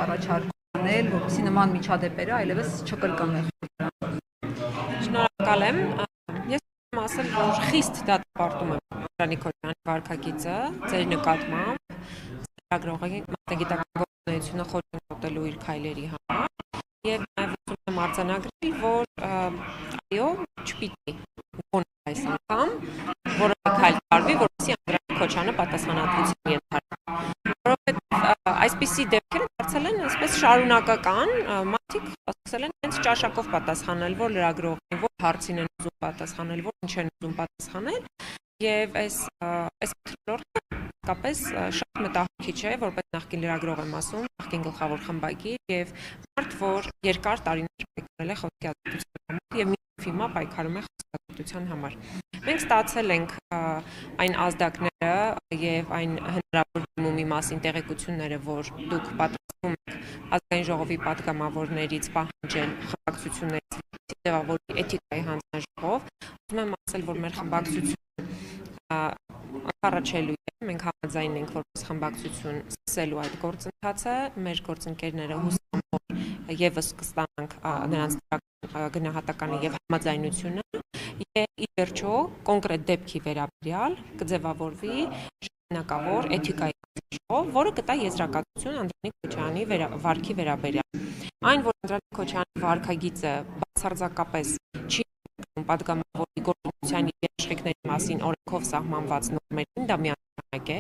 առաջարկել, որպեսզի նման միջադեպերը այլևս չկրկնվեն։ Շնորհակալ եմ։ Ես եմ ասել, որ խիստ դատապարտում եմ Անդրանիկ Քոչարյանի վարքագիծը ձեր նկատմամբ, ծրագրողի մասնագիտական գործունեությունը խոչընդոտելու իր քայլերի համար, եւ նաեւ ուզում եմ արձանագրել, որ այո, չպիտի գոնե այս անգամ որևէ քայլ տարվի, որպեսզի Անդրանիկ Քոչարյանը պատասխանատվության ենթարկվի, որովհետեւ այսպիսի դեպքեր դարձել են այսպես շարունակական, մարդիկ սկսել են հենց ճաշակով պատասխանել, որ լրագրողին, որ հարցին են ուզում պատասխանել, որ ինչ են ուզում պատասխանել, եւ այս մթնոլորտը իսկապես շատ մտահոգիչ է, որպես նախկին լրագրող եմ ասում, նախկին գլխավոր խմբագիր եւ մարդ, որ երկար տարիներ պայքարել է խոսքի ազատության համար եւ հիմա պայքարում է խոսքի ազատության համար։ Մենք ստացել ենք այն ազդակները եւ այն հնարավոր դիմումի մասին տեղեկությունները, որ դուք պատրաստվում եք ազգային ժողովի պատգամավորներից պահանջել խմբակցություններից ձևավորի էթիկայի հանձնաժողով։ Ուզում եմ ասել, որ մեր խմբակցությունը առաջելու է, մենք համաձայն ենք, որպես խմբակցություն սկսելու այդ գործընթացը, մեր գործընկերները հուսամ, որ եւս կստանանք նրանց գնահատականը եւ համաձայնությունը եւ ի վերջո կոնկրետ դեպքի վերաբերյալ կձևավորվի ժամանակավոր էթիկայի հանձնաժողով, որը կտա եզրակացություն Անդրանիկ Քոչարյանի վարքի վերաբերյալ։ Այն, որ Անդրանիկ Քոչարյանի վարքագիծը բացարձակապես չի պատգամավորի գործունեության եւ աշխատանքի մասին օրենքով սահմանված նորմերին, դա միանշանակ է։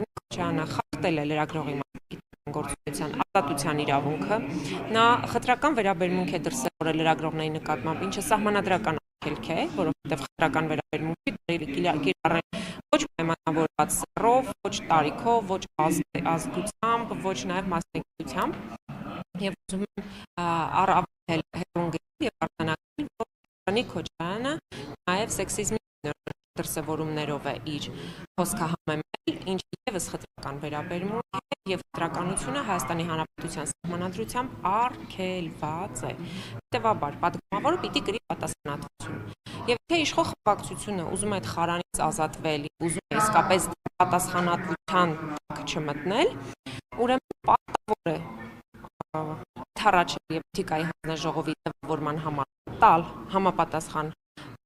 Քոչարյանը խախտել է լրագրողի մասնագիտական գործունեության ազատության իրավունքը։ Նա խտրական վերաբերմունք է դրսևորել լրագրողների նկատմամբ, ինչը սահմանադրական արգելք է, որովհետեւ խտրական վերաբերմունքի կիրառել ոչ պայմանավորված սեռով, ոչ տարիքով, ոչ ազգությամբ, ոչ նաեւ մասնագիտությամբ։ Եվ ուզում եմ առավել հերոնգել եւ արձանագրել, որ Անդրանիկ Քոչարյանը նաեւ սեքսիզմի դրսևորումներով է իր խոսքը համեմել, ինչը եւս խտրական վերաբերմունք է եւ խտրականությունը Հայաստանի Հանրապետության սահմանադրությամբ արգելված է։ Հետևաբար, պատգամավորը պիտի կրի պատասխանատվություն։ Եվ թե իշխող խմբակցությունը ուզում է այդ խարանից ազատվել, ուզում է իսկապես պատասխանատվության տակ չմտնել, ուրեմն պարտավոր է թարաչել եւ էթիկայի հանձնաժողովի ձևավորման համար տալ համապատասխան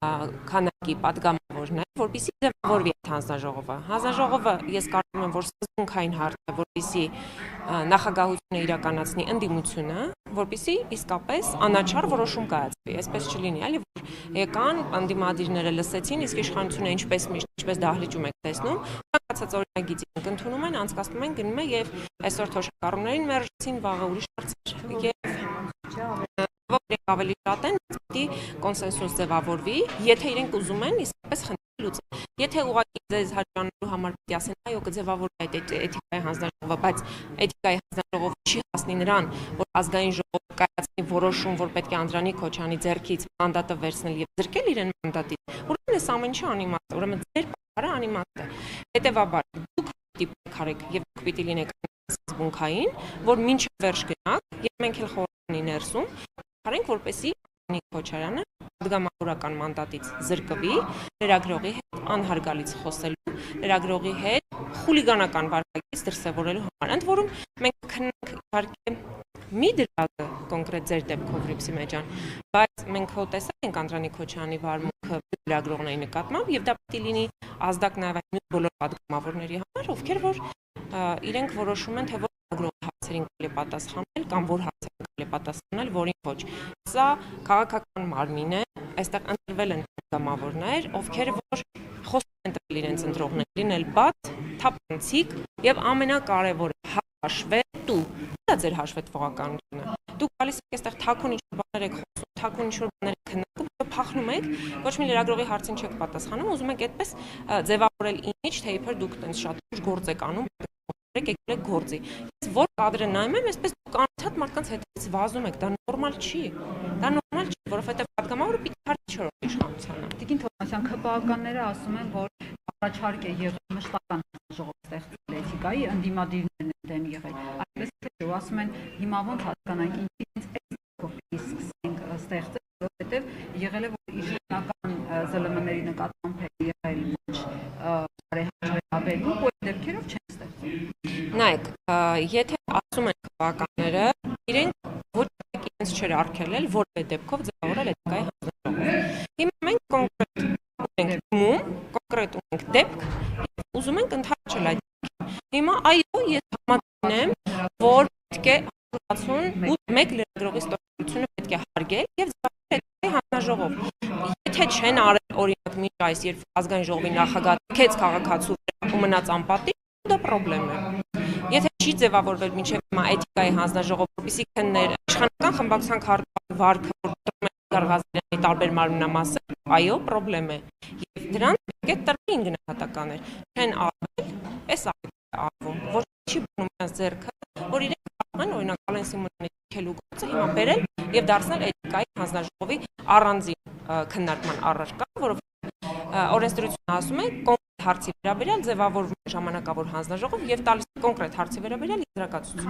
քանակի պատգամավորներ, որպեսզի ձևավորվի այդ հանձնաժողովը։ Հանձնաժողովը ես կարծում եմ, որ սկզբունքային հարց է, որպեսզի նախագահությունը իրականացնի ընդդիմությունը, որպեսզի իսկապես անաչառ որոշում կայացվի, այսպես չլինի, այլ որ եկան ընդդիմադիրները լսեցին, իսկ իշխանությունը ինչպես միշտ, ինչպես դահլիճում եք տեսնում, ցանկացած օրինագիծ ենք ընդունում են, անցկացնում են, գնում է եւ այսօր թոշակառուներին մերժեցին, վաղը ուրիշ հարցեր եւ ավելի շատ են, պիտի կոնսենսուս ձևավորվի, եթե իրենք ուզում են, իսկապես խնդիրը լուծել։ Եթե ուղղակի ձեզ հաջողանալու համար պիտի ասեն, այո, կձևավորվի այդ էթիկայի հանձնաժողովը, բայց էթիկայի հանձնաժողովը չի հասնի նրան, որ ազգային ժողովը կայացնի որոշում, որ պետք է Անդրանիկ Քոչարյանի ձեռքից մանդատը վերցնել եւ զրկել իրեն մանդատից, ուրեմն այս ամեն ինչը անիմաստ է, ուրեմն ձեր պայքարը անիմաստ է։ Հետևաբար, դուք պիտի պայքարեք եւ դուք պիտի լինեք սկզբունքային, որ մինչև վերջ գնաք, եւ մենք էլ խորհրդանի ներսում արենք, որպեսզի Անդրանիկ Քոչարյանը պատգամավորական մանդատից զրկվի, լրագրողի հետ անհարգալից խոսելու, լրագրողի հետ խուլիգանական վարքագիծ դրսևորելու համար։ Ընդ որում մենք քննենք իհարկե մի դրագը կոնկրետ ձեր դեպքով Ռիփսի մեջան, բայց մենք հո տեսել ենք Անդրանիկ Քոչարյանի վարմունքը լրագրողների նկատմամբ եւ դա պիտի լինի ազդակ նաեւ այն բոլոր պատգամավորների համար, ովքեր որ իրենք որոշում են, թե որ լրագրողի հարցերին կարելի է պատասխանել կամ որ հարցերին կարելի է պատասխանել, որին ոչ։ Սա քաղաքական մարմին է, այստեղ ընտրվել են պատգամավորներ, ովքեր որ խոսում են տվել իրենց ընտրողներին, լինել բաց, թափանցիկ եւ ամենակարևորը հաշվետու։ Դա ձեր հաշվետվողականությունը։ Դուք գալիս եք այստեղ թաքուն ինչ-որ բաներ եք խոսում, թաքուն ինչ-որ բաներ եք քննարկում, փախնում եք, ոչ մի լրագրողի հարցին չեք պատասխանում, ուզում եք այդպես ձևավորել ինչ, թե իբր դուք տենց շատ ուժ գործ եք անում, եկել եք գործի։ Ես որ կադրը նայում եմ, այսպես դուք անընդհատ մարդկանց հետից վազում եք, դա նորմալ չի։ Դա նորմալ չի, որովհետեւ պատգամավորը պիտի հարցի չորոշի իշխանությանը։ Տիկին Թովմասյան, ԿՊԱ-ականները ասում են, որ առաջարկ է եղել մշտական ժողով ստեղծել էթիկայի, ընդդիմադիրներն են դեմ եղել։ Այսպես թե ասում են, հիմա ոնց հասկանանք, ինչից այս կողմից սկսենք ստեղծել, որովհետեւ եղել է որ իշխանական ԶԼՄ-ների նկատմամբ է եղել ոչ բարեհաճ վերաբերմունք, ու այդ դեպքերով չեն ստեղծում։ Նայեք, եթե ասում են քաղաքականները, իրենք ոչ մեկ իրենց չեր արգելել որևէ դեպքով ձևավորել էթիկայի հանձնաժողով։ Հիմա մենք կոնկրետ ունենք կոնկրետ ունենք դեպք, ուզում ենք ընդհանրել այդ դեպքին։ Հիմա այո, ես համաձայն եմ, որ պետք է 161 լրագրողի ստորագրությունը պետք է հարգել եւ ձևավորել էթիկայի հանձնաժողով։ Եթե չեն արել օրինակ մինչ այս երբ ազգային ժողովի նախագահը քեց քաղաքացու ու մնաց անպատիժ, դա խնդրեմ է։ Եթե չի ձևավորվել մինչև հիմա էթիկայի հանձնաժողով, որպեսզի քններ իշխանական խմբակցության վարքը, որ Ղազարյանի տարբեր մարմնամասեր, այո, խնդրեմ է։ Եվ դրան պետք է տրվին գնահատականներ։ Չեն արվել, էս արվում, որ չի բնում նրանց ձեռքը, որ իրենք կարող են օրինակ Ալեն Սիմոնյանի քելու գործը հիմա բերել եւ դարձնել էթիկայի հանձնաժողովի առանձին քննարկման առարկա, որովհետեւ օրենսդրությունը ասում է կոնկրետ հարցի վերաբերյալ ձևավորվում է ժամանակավոր հանձնաժողով եւ տալիս կոնկրետ հարցի վերաբերյալ եզրակացություն։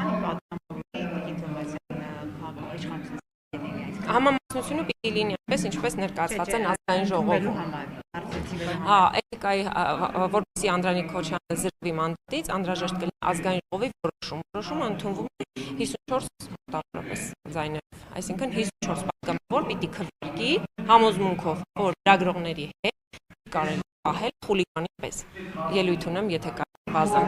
Համամասնությունը պիտի լինի այնպես, ինչպես ներկայացված են ազգային ժողովում։ Էթիկայի որպեսզի Անդրանիկ Քոչյանը զրկվի մանդատից, անհրաժեշտ կլինի ազգային ժողովի որոշում։ Որոշումը ընդունվում է 54 մոտավորապես ձայներով, այսինքն 54 պատգամավոր պիտի քվեարկի համոզմունքով, որ լրագրողների հետ կարելի պահել խուլիգանի պես։ Ելույթ ունեմ, եթե կա բազա։